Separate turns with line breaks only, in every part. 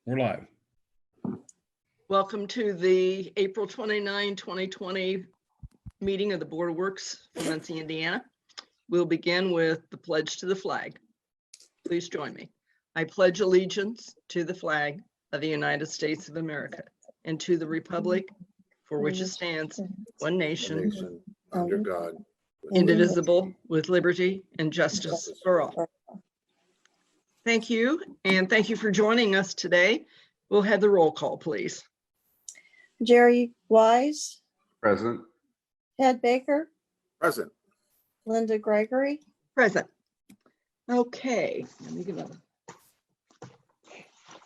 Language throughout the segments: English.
We're live.
Welcome to the April 29, 2020 meeting of the Board of Works for Muncie, Indiana. We'll begin with the pledge to the flag. Please join me. I pledge allegiance to the flag of the United States of America and to the republic for which it stands, one nation,
under God,
indivisible, with liberty and justice for all. Thank you, and thank you for joining us today. We'll have the roll call, please.
Jerry Wise,
present.
Ted Baker,
Present.
Linda Gregory.
Present. Okay, let me give a,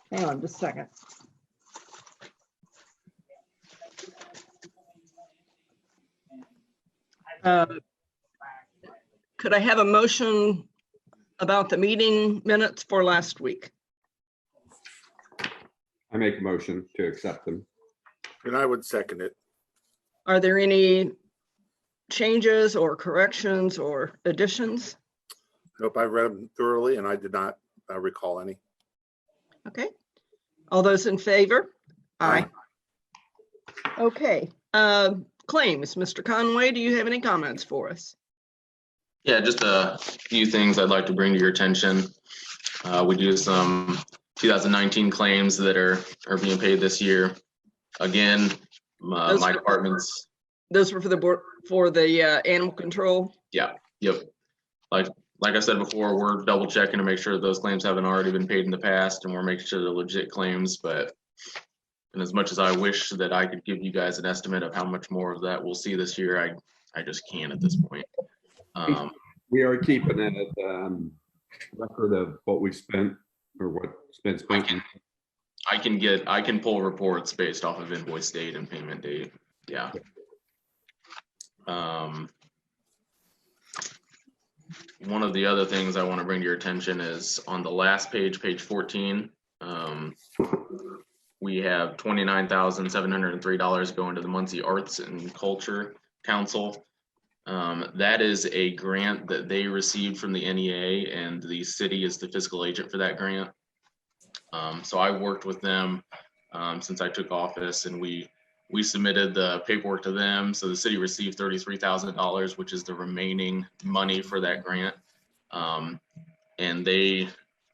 hang on just a second. Could I have a motion about the meeting minutes for last week?
I make a motion to accept them.
And I would second it.
Are there any changes or corrections or additions?
Nope, I read them thoroughly and I did not recall any.
Okay, all those in favor? Aye. Okay, claims. Mr. Conway, do you have any comments for us?
Yeah, just a few things I'd like to bring to your attention. We do some 2019 claims that are being paid this year. Again, my department's.
Those were for the board, for the animal control?
Yeah, yep. Like I said before, we're double checking to make sure that those claims haven't already been paid in the past, and we're making sure they're legit claims. And as much as I wish that I could give you guys an estimate of how much more of that we'll see this year, I just can't at this point.
We are keeping a record of what we spent or what's been spent.
I can pull reports based off of invoice date and payment date. Yeah. One of the other things I want to bring to your attention is on the last page, page 14. We have $29,703 going to the Muncie Arts and Culture Council. That is a grant that they received from the NEA, and the city is the fiscal agent for that grant. So I worked with them since I took office, and we submitted the paperwork to them. So the city received $33,000, which is the remaining money for that grant. And they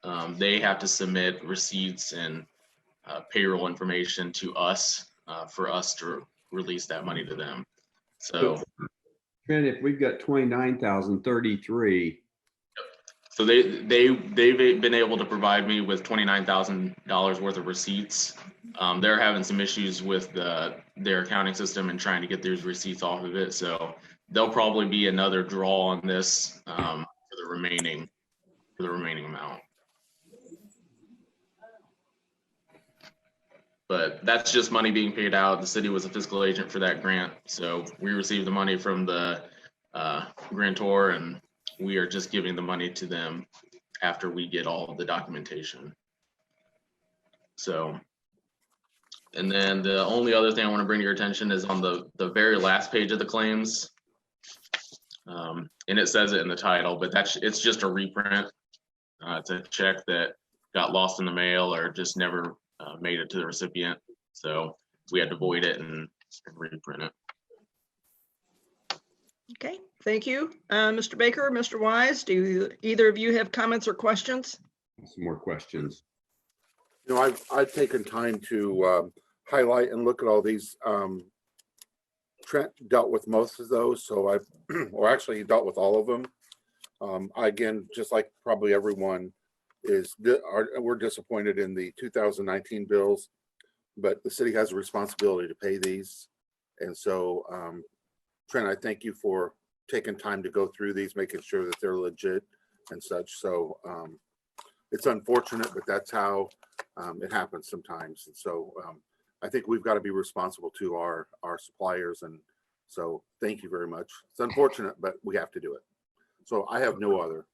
have to submit receipts and payroll information to us for us to release that money to them. So
Trent, if we've got 29,033.
So they've been able to provide me with $29,000 worth of receipts. They're having some issues with their accounting system and trying to get those receipts off of it. So there'll probably be another draw on this for the remaining amount. But that's just money being paid out. The city was a fiscal agent for that grant. So we received the money from the grantor, and we are just giving the money to them after we get all of the documentation. So, and then the only other thing I want to bring to your attention is on the very last page of the claims. And it says it in the title, but it's just a reprint. It's a check that got lost in the mail or just never made it to the recipient. So we had to void it and reprint it.
Okay, thank you. Mr. Baker, Mr. Wise, do either of you have comments or questions?
Some more questions.
You know, I've taken time to highlight and look at all these. Trent dealt with most of those, so or actually he dealt with all of them. Again, just like probably everyone we're disappointed in the 2019 bills, but the city has a responsibility to pay these. And so, Trent, I thank you for taking time to go through these, making sure that they're legit and such. So it's unfortunate, but that's how it happens sometimes. And so I think we've got to be responsible to our suppliers. And so thank you very much. It's unfortunate, but we have to do it. So I have no other.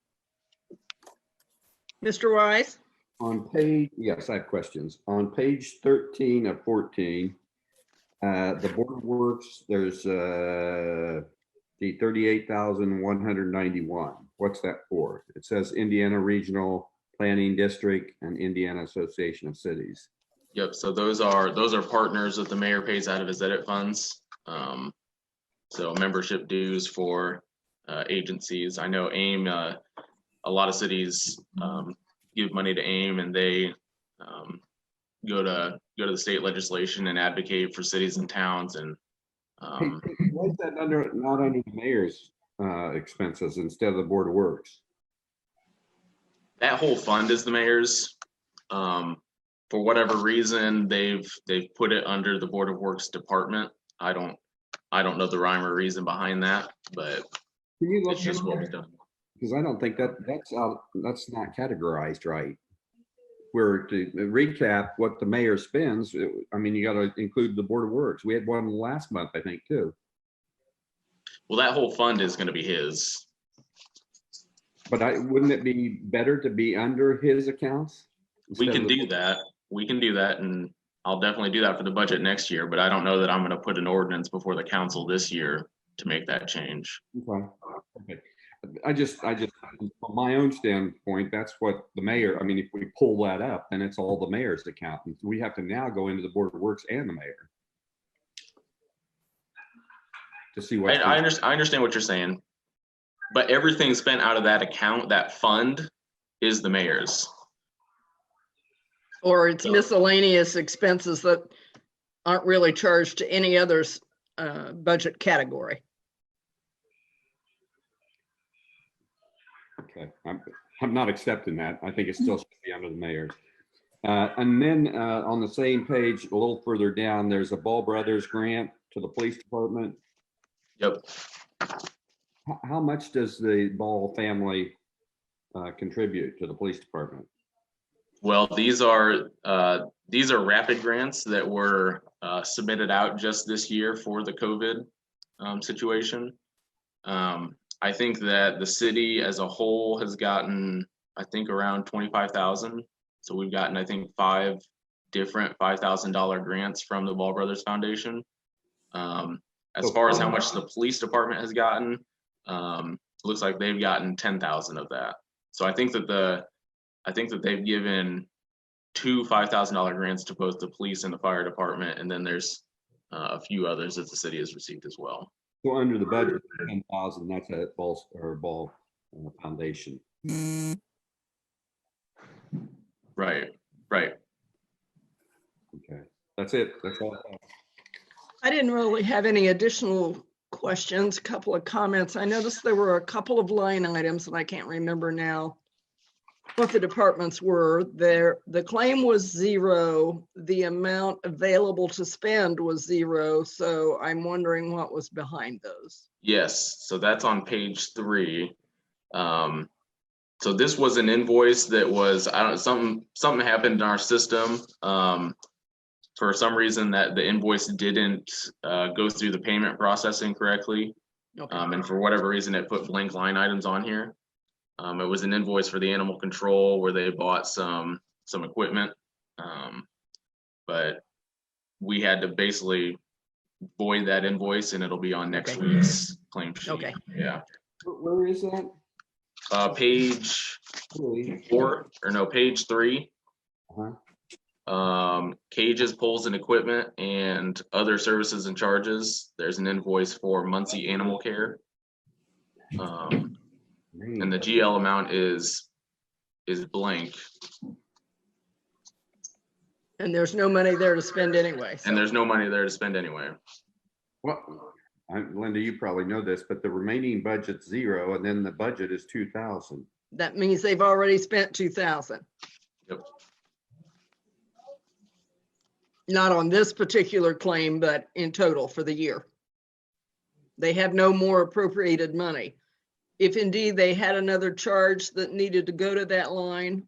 Mr. Wise?
On page, yes, I have questions. On page 13 of 14, the Board of Works, there's the 38,191. What's that for? It says Indiana Regional Planning District and Indiana Association of Cities.
Yep, so those are partners that the mayor pays out of his edit funds. So membership dues for agencies. I know AIM, a lot of cities give money to AIM, and they go to the state legislation and advocate for cities and towns. And
Hey, why is that not under the mayor's expenses instead of the Board of Works?
that whole fund is the mayor's. For whatever reason, they've put it under the Board of Works department. I don't know the rhyme or reason behind that, but
Can you look
it's just what
into
we've
that?
done.
Because I don't think that's not categorized right. Where to recap what the mayor spends, I mean, you got to include the Board of Works. We had one last month, I think, too.
Well, that whole fund is going to be his.
But wouldn't it be better to be under his accounts?
We
instead
can
of the-
do that. We can do that, and I'll definitely do that for the budget next year, but I don't know that I'm going to put an ordinance before the council this year to make that change.
Okay. Okay. I just, from my own standpoint, that's what the mayor, I mean, if we pull that up, then it's all the mayor's account. And we have to now go into the Board of Works and the mayor to see what's.
I understand what you're saying, but everything spent out of that account, that fund, is the mayor's.
Or it's miscellaneous expenses that aren't really charged to any other's budget category.
Okay, I'm not accepting that. I think it still should be under the mayor's. And then on the same page, a little further down, there's a Ball Brothers grant to the police department.
Yep.
How much does the Ball family contribute to the police department?
Well, these are rapid grants that were submitted out just this year for the COVID situation. I think that the city as a whole has gotten, I think, around 25,000. So we've gotten, I think, 5 different $5,000 grants from the Ball Brothers Foundation. As far as how much the police department has gotten, looks like they've gotten 10,000 of that. So I think that they've given 2 $5,000 grants to both the police and the fire department, and then there's a few others that the city has received as well.
So under the budget, 10,000, that's a Ball Foundation.
Right.
Okay, that's it. That's all.
I didn't really have any additional questions, a couple of comments. I noticed there were a couple of line items, and I can't remember now what the departments were. There, the claim was 0. The amount available to spend was 0. So I'm wondering what was behind those.
Yes, so that's on page 3. So this was an invoice that was, something happened in our system. For some reason that the invoice didn't go through the payment processing correctly.
Okay.
And for whatever reason, it put blank line items on here. It was an invoice for the animal control where they bought some equipment. But we had to basically void that invoice, and it'll be on next week's claim sheet.
Okay.
Yeah.
Where is that?
Page 4, or no, page 3. Cages, poles, and equipment, and other services and charges. There's an invoice for Muncie Animal Care. And the GL amount is blank.
And there's no money there to spend anyway. So.
And there's no money there to spend anyway.
Well, Linda, you probably know this, but the remaining budget's 0, and then the budget is 2,000.
That means they've already spent 2,000.
Yep.
Not on this particular claim, but in total for the year. They have no more appropriated money. If indeed they had another charge that needed to go to that line,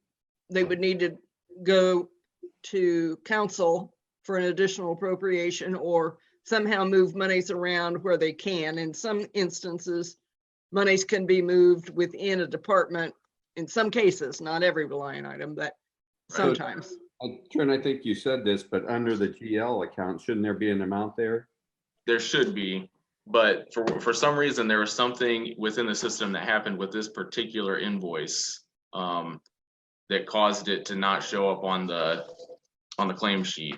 they would need to go to council for an additional appropriation or somehow move monies around where they can. In some instances, monies can be moved within a department. In some cases, not every line item, but sometimes.
Trent, I think you said this, but under the GL account, shouldn't there be an amount there?
There should be, but for some reason, there was something within the system that happened with this particular invoice that caused it to not show up on the on the claim sheet.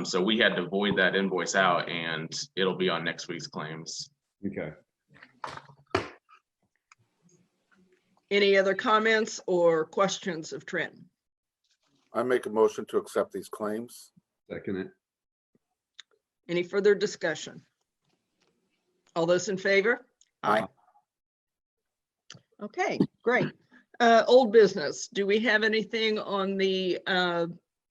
So we had to void that invoice out, and it'll be on next week's claims.
Okay.
Any other comments or questions of Trenton?
I make a motion to accept these claims.
Second it.
Any further discussion? All those in favor?
Aye.
Okay, great. Old business. Do we have anything on the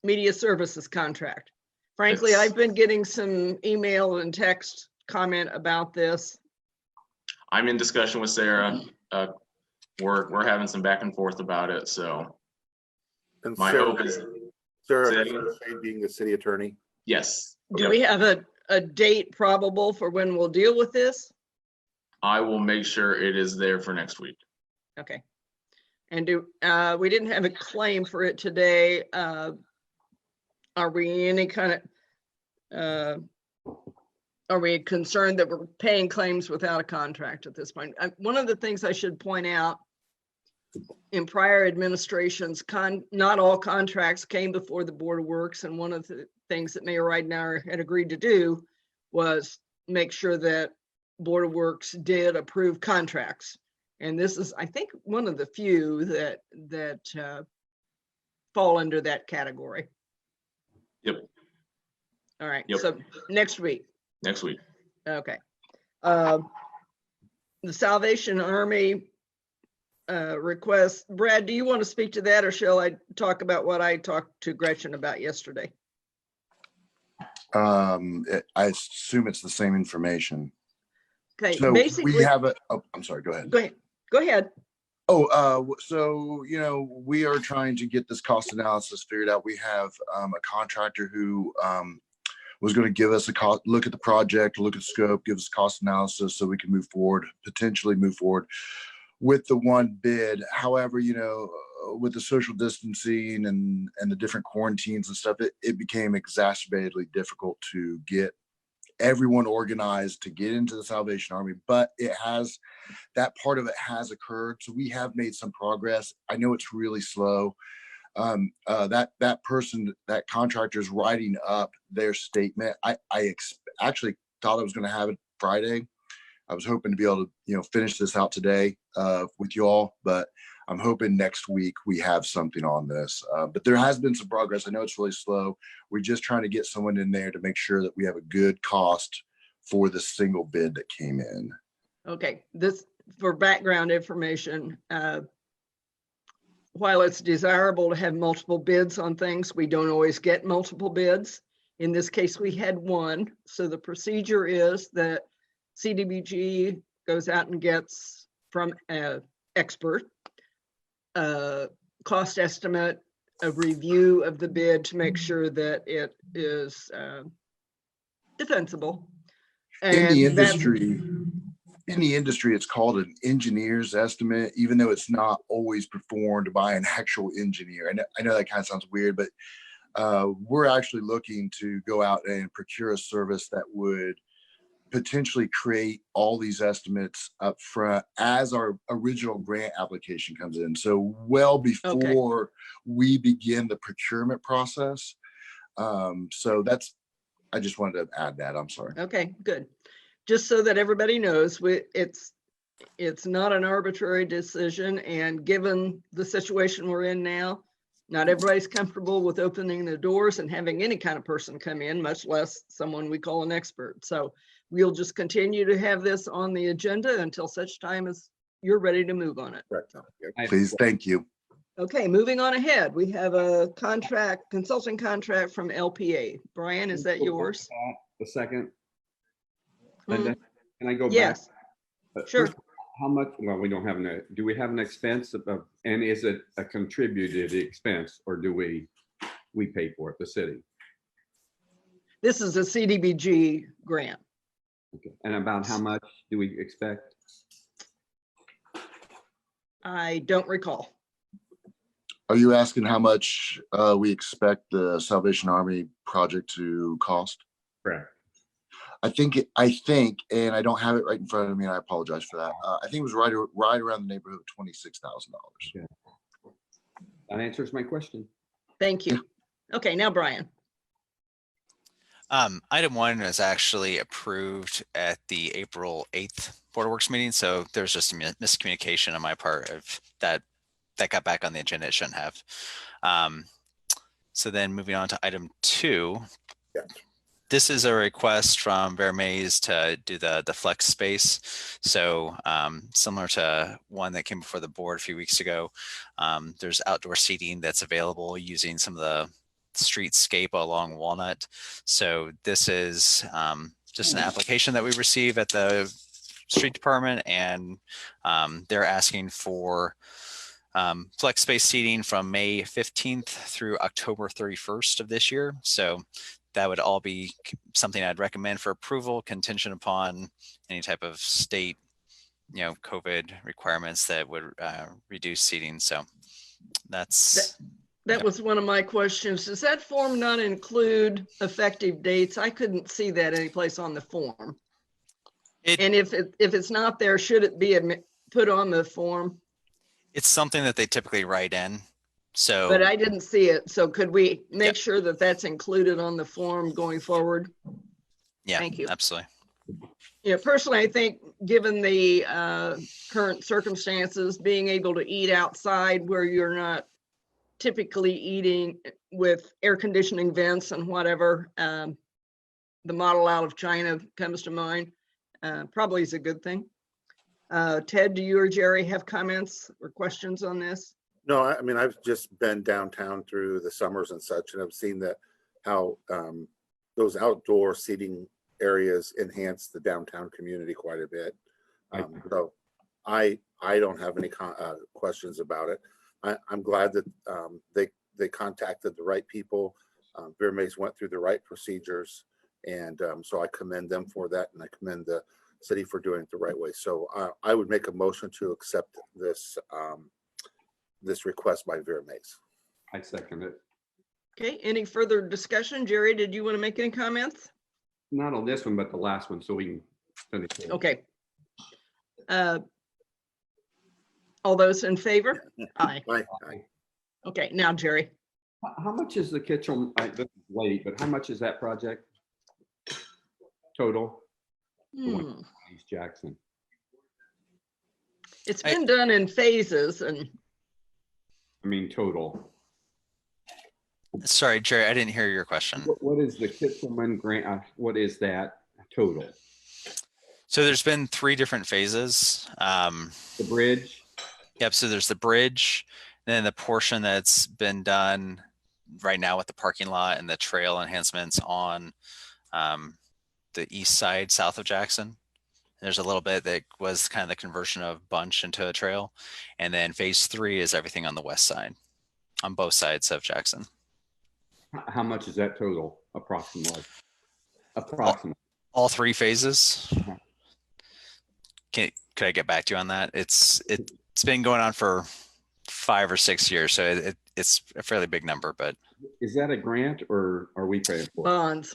media services contract? Frankly,
It's-
I've been getting some email and text comment about this.
I'm in discussion with Sarah. We're having some back and forth about it, so
And
my
Sarah,
hope is,
Sarah
Say again?
Shane being the city attorney.
yes.
Do
Yep.
we have a date probable for when we'll deal with this?
I will make sure it is there for next week.
Okay. And we didn't have a claim for it today. Are we any kind of, are we concerned that we're paying claims without a contract at this point? One of the things I should point out, in prior administrations, not all contracts came before the Board of Works, and one of the things that Mayor Ridenour had agreed to do was make sure that Board of Works did approve contracts. And this is, I think, one of the few that fall under that category.
Yep,
All right,
Yep.
so next week,
next week.
okay. The Salvation Army request, Brad, do you want to speak to that, or shall I talk about what I talked to Gretchen about yesterday?
I assume it's the same information.
Okay,
So we
basically,
have a, oh, I'm sorry, go ahead.
go ahead.
Oh, so, we are trying to get this cost analysis figured out. We have a contractor who was going to give us a look at the project, look at scope, give us cost analysis so we can move forward, potentially move forward with the one bid. However, with the social distancing and the different quarantines and stuff, it became exacerbatedly difficult to get everyone organized to get into the Salvation Army, but that part of it has occurred. So we have made some progress. I know it's really slow. That person, that contractor is writing up their statement. I actually thought I was going to have it Friday. I was hoping to be able to, finish this out today with you all, but I'm hoping next week we have something on this. But there has been some progress. I know it's really slow. We're just trying to get someone in there to make sure that we have a good cost for the single bid that came in.
Okay, this, for background information, while it's desirable to have multiple bids on things, we don't always get multiple bids. In this case, we had one. So the procedure is that CDBG goes out and gets from an expert cost estimate, a review of the bid to make sure that it is defensible.
In the
And that's-
industry, it's called an engineer's estimate, even though it's not always performed by an actual engineer. I know that kind of sounds weird, but we're actually looking to go out and procure a service that would potentially create all these estimates up front as our original grant application comes in. So well before we begin the procurement process. So I just wanted to add that. I'm sorry.
Okay, good. Just so that everybody knows, it's not an arbitrary decision, and given the situation we're in now, not everybody's comfortable with opening the doors and having any kind of person come in, much less someone we call an expert. So we'll just continue to have this on the agenda until such time as you're ready to move on it.
Correct.
Please, thank you.
Okay, moving on ahead. We have a consulting contract from LPA. Brian, is that yours?
The second.
Hmm,
Linda, can I go back?
yes, sure.
First, how much, well, we don't have do we have an expense and is it a contributed expense, or do we pay for it, the city?
This is a CDBG grant.
Okay. And about how much do we expect?
I don't recall.
Are you asking how much we expect the Salvation Army project to cost?
Correct.
I think, and I don't have it right in front of me, and I apologize for that. I think it was right around the neighborhood of $26,000.
That answers my question.
Thank you. Okay, now Brian.
Item 1 was actually approved at the April 8th Board of Works meeting, so there's just a miscommunication on my part of that got back on the agenda. It shouldn't have. So then moving on to item 2.
Yeah.
This is a request from Bear Mays to do the flex space. So similar to one that came before the board a few weeks ago, there's outdoor seating that's available using some of the streetscape along Walnut. So this is just an application that we receive at the street department, and they're asking for flex space seating from May 15th through October 31st of this year. So that would all be something I'd recommend for approval, contingent upon any type of state, COVID requirements that would reduce seating. So that's.
That was one of my questions. Does that form not include effective dates? I couldn't see that anyplace on the form. And if it's not there, should it be put on the form?
It's something that they typically write in. So,
but I didn't see it. So could we make sure that that's included on the form going forward?
Yeah,
thank you.
Absolutely.
Yeah, personally, I think given the current circumstances, being able to eat outside where you're not typically eating with air conditioning vents and whatever, the model out of China comes to mind, probably is a good thing. Ted, do you or Jerry have comments or questions on this?
No, I mean, I've just been downtown through the summers and such, and I've seen how those outdoor seating areas enhance the downtown community quite a bit. So I don't have any questions about it. I'm glad that they contacted the right people. Bear Mays went through the right procedures, and so I commend them for that, and I commend the city for doing it the right way. So I would make a motion to accept this this request by Bear Mays.
I second it.
Okay, any further discussion? Jerry, did you want to make any comments?
Not on this one, but the last one, so we can finish it.
Okay. All those in favor? Aye.
Aye.
Okay, now Jerry.
How much is the kitchen? This is late, but how much is that project total? The one in East Jackson.
It's been done in phases, and
I mean total.
Sorry, Jerry, I didn't hear your question.
What is the Kitzelman grant? What is that total?
So there's been 3 different phases.
The bridge.
Yep. So there's the bridge, and then the portion that's been done right now with the parking lot and the trail enhancements on the east side, south of Jackson. There's a little bit that was kind of the conversion of Bunch into a trail. And then phase 3 is everything on the west side, on both sides of Jackson.
How much is that total, approximately?
All 3 phases. Could I get back to you on that? It's been going on for 5 or 6 years, so it's a fairly big number. But
is that a grant or are we paying for it?
bonds.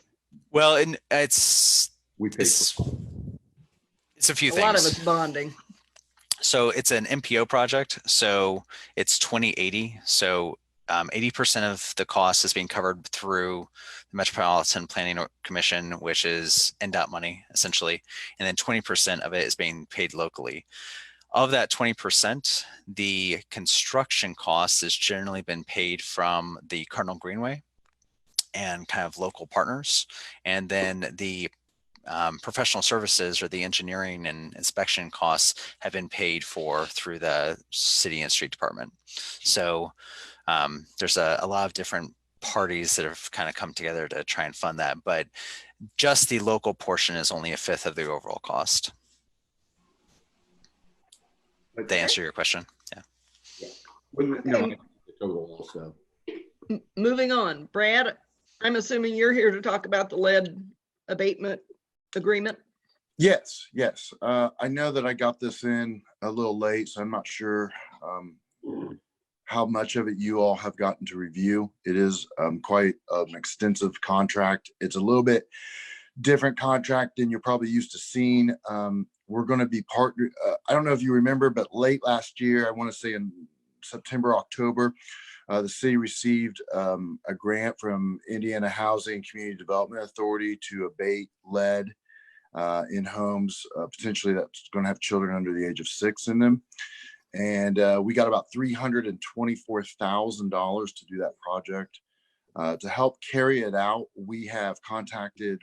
Well, it's
We pay for it.
It's a few things.
A lot of it's bonding.
So it's an MPO project. So it's 2080. So 80% of the cost is being covered through the Metropolitan Planning Commission, which is NDOT money, essentially. And then 20% of it is being paid locally. Of that 20%, the construction cost has generally been paid from the Cardinal Greenway and kind of local partners. And then the professional services or the engineering and inspection costs have been paid for through the city and street department. So there's a lot of different parties that have kind of come together to try and fund that, but just the local portion is only 1/5 of the overall cost. Did they answer your question? Yeah.
No, the total also.
Moving on, Brad, I'm assuming you're here to talk about the lead abatement agreement.
Yes. I know that I got this in a little late, so I'm not sure how much of it you all have gotten to review. It is quite an extensive contract. It's a little bit different contract than you're probably used to seeing. We're going to be partnered. I don't know if you remember, but late last year, I want to say in September, October, The city received a grant from Indiana Housing and Community Development Authority to abate lead in homes, potentially that's going to have children under the age of 6 in them. And we got about $324,000 to do that project. To help carry it out, we have contacted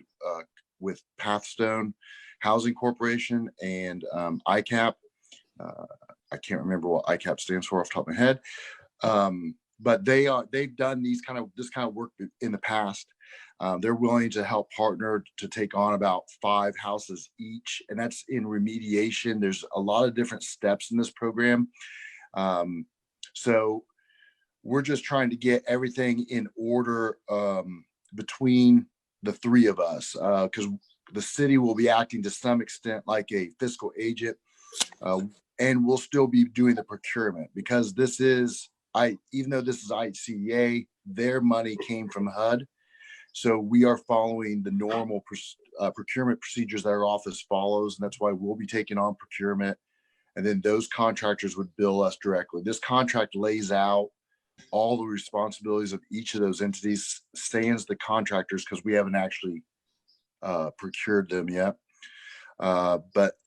with Pathstone Housing Corporation and ICAP. I can't remember what ICAP stands for off the top of my head, but they've done this kind of work in the past. They're willing to help partner to take on about 5 houses each, and that's in remediation. There's a lot of different steps in this program. So we're just trying to get everything in order between the 3 of us, because the city will be acting to some extent like a fiscal agent, and we'll still be doing the procurement, because this is, even though this is IHCDA, their money came from HUD. So we are following the normal procurement procedures that our office follows, and that's why we'll be taking on procurement, and then those contractors would bill us directly. This contract lays out all the responsibilities of each of those entities, sans the contractors, because we haven't actually procured them yet. But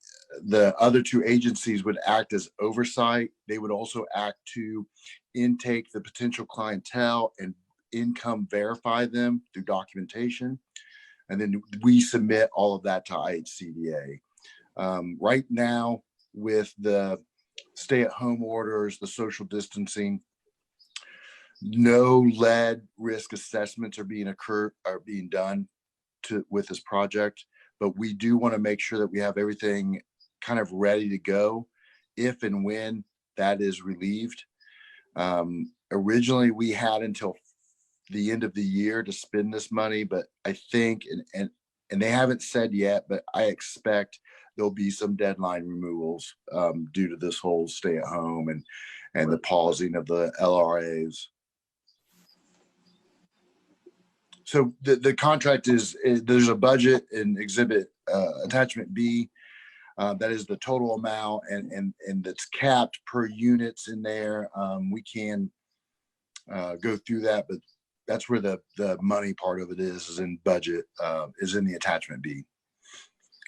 the other 2 agencies would act as oversight. They would also act to intake the potential clientele and income verify them through documentation. And then we submit all of that to IHCDA. Right now, with the stay-at-home orders, the social distancing, no lead risk assessments are being done with this project, but we do want to make sure that we have everything kind of ready to go if and when that is relieved. Originally, we had until the end of the year to spend this money, but I think, and they haven't said yet, but I expect there'll be some deadline removals due to this whole stay at home and the pausing of the LRAs. So the contract is there's a budget in exhibit attachment B. That is the total amount, and that's capped per units in there. We can go through that, but that's where the money part of it is in budget, is in the attachment B.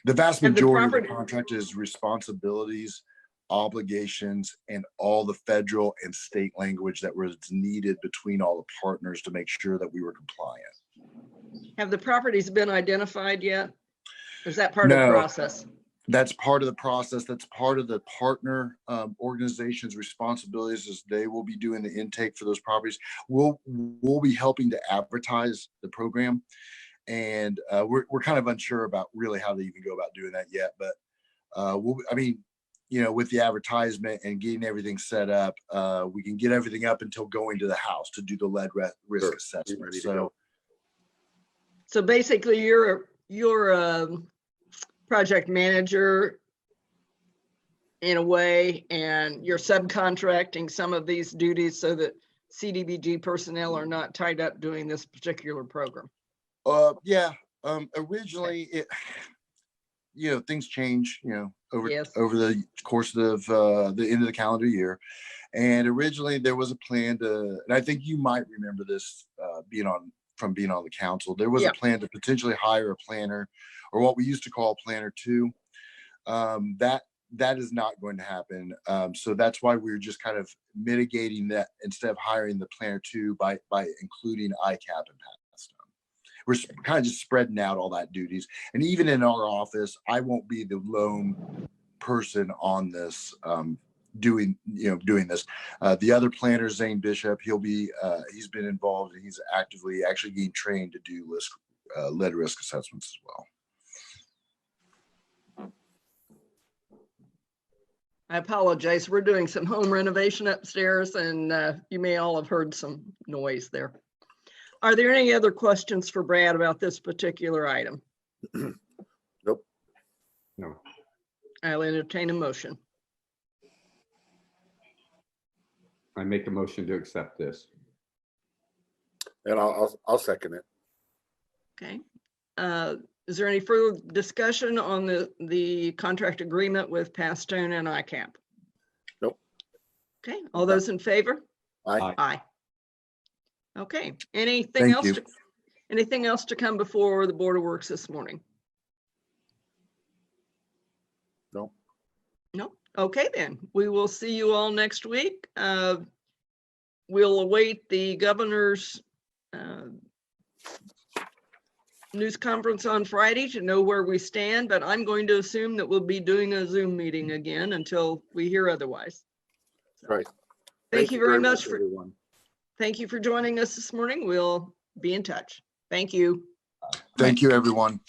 The vast majority of the contract is responsibilities, obligations, and all the federal and state language that was needed between all the partners to make sure that we were compliant.
Have the properties been identified yet? Or is that part of the process?
That's part of the process. That's part of the partner organization's responsibilities, is they will be doing the intake for those properties. We'll be helping to advertise the program, and we're kind of unsure about really how to even go about doing that yet. But with the advertisement and getting everything set up, we can get everything up until going to the house to do the lead risk assessment.
So basically, you're a project manager in a way, and you're subcontracting some of these duties so that CDBG personnel are not tied up doing this particular program.
Originally things change, over
Yes.
over the course of the end of the calendar year. And originally there was a plan to, and I think you might remember this being on the council, there was a plan to potentially hire a planner, or what we used to call planner 2. That is not going to happen. So that's why we're just kind of mitigating that, instead of hiring the planner 2 by including ICAP and Pathstone. We're kind of just spreading out all that duties. And even in our office, I won't be the lone person on this doing this. The other planner, Zane Bishop, he's been involved, and he's actively actually getting trained to do lead risk assessments as well.
I apologize. We're doing some home renovation upstairs, and you may all have heard some noise there. Are there any other questions for Brad about this particular item?
Nope.
No.
I'll entertain a motion.
I make a motion to accept this.
And I'll second it.
Okay. Is there any further discussion on the contract agreement with Pathstone and ICAP?
Nope.
Okay. All those in favor?
Aye.
Aye. Okay, anything
Thank
else?
you.
Anything else to come before the Board of Works this morning?
No.
No? Okay, then. We will see you all next week. We'll await the governor's news conference on Friday to know where we stand, but I'm going to assume that we'll be doing a Zoom meeting again until we hear otherwise.
Right.
Thank you very much
everyone.
thank you for joining us this morning. We'll be in touch. Thank you.
Thank you, everyone.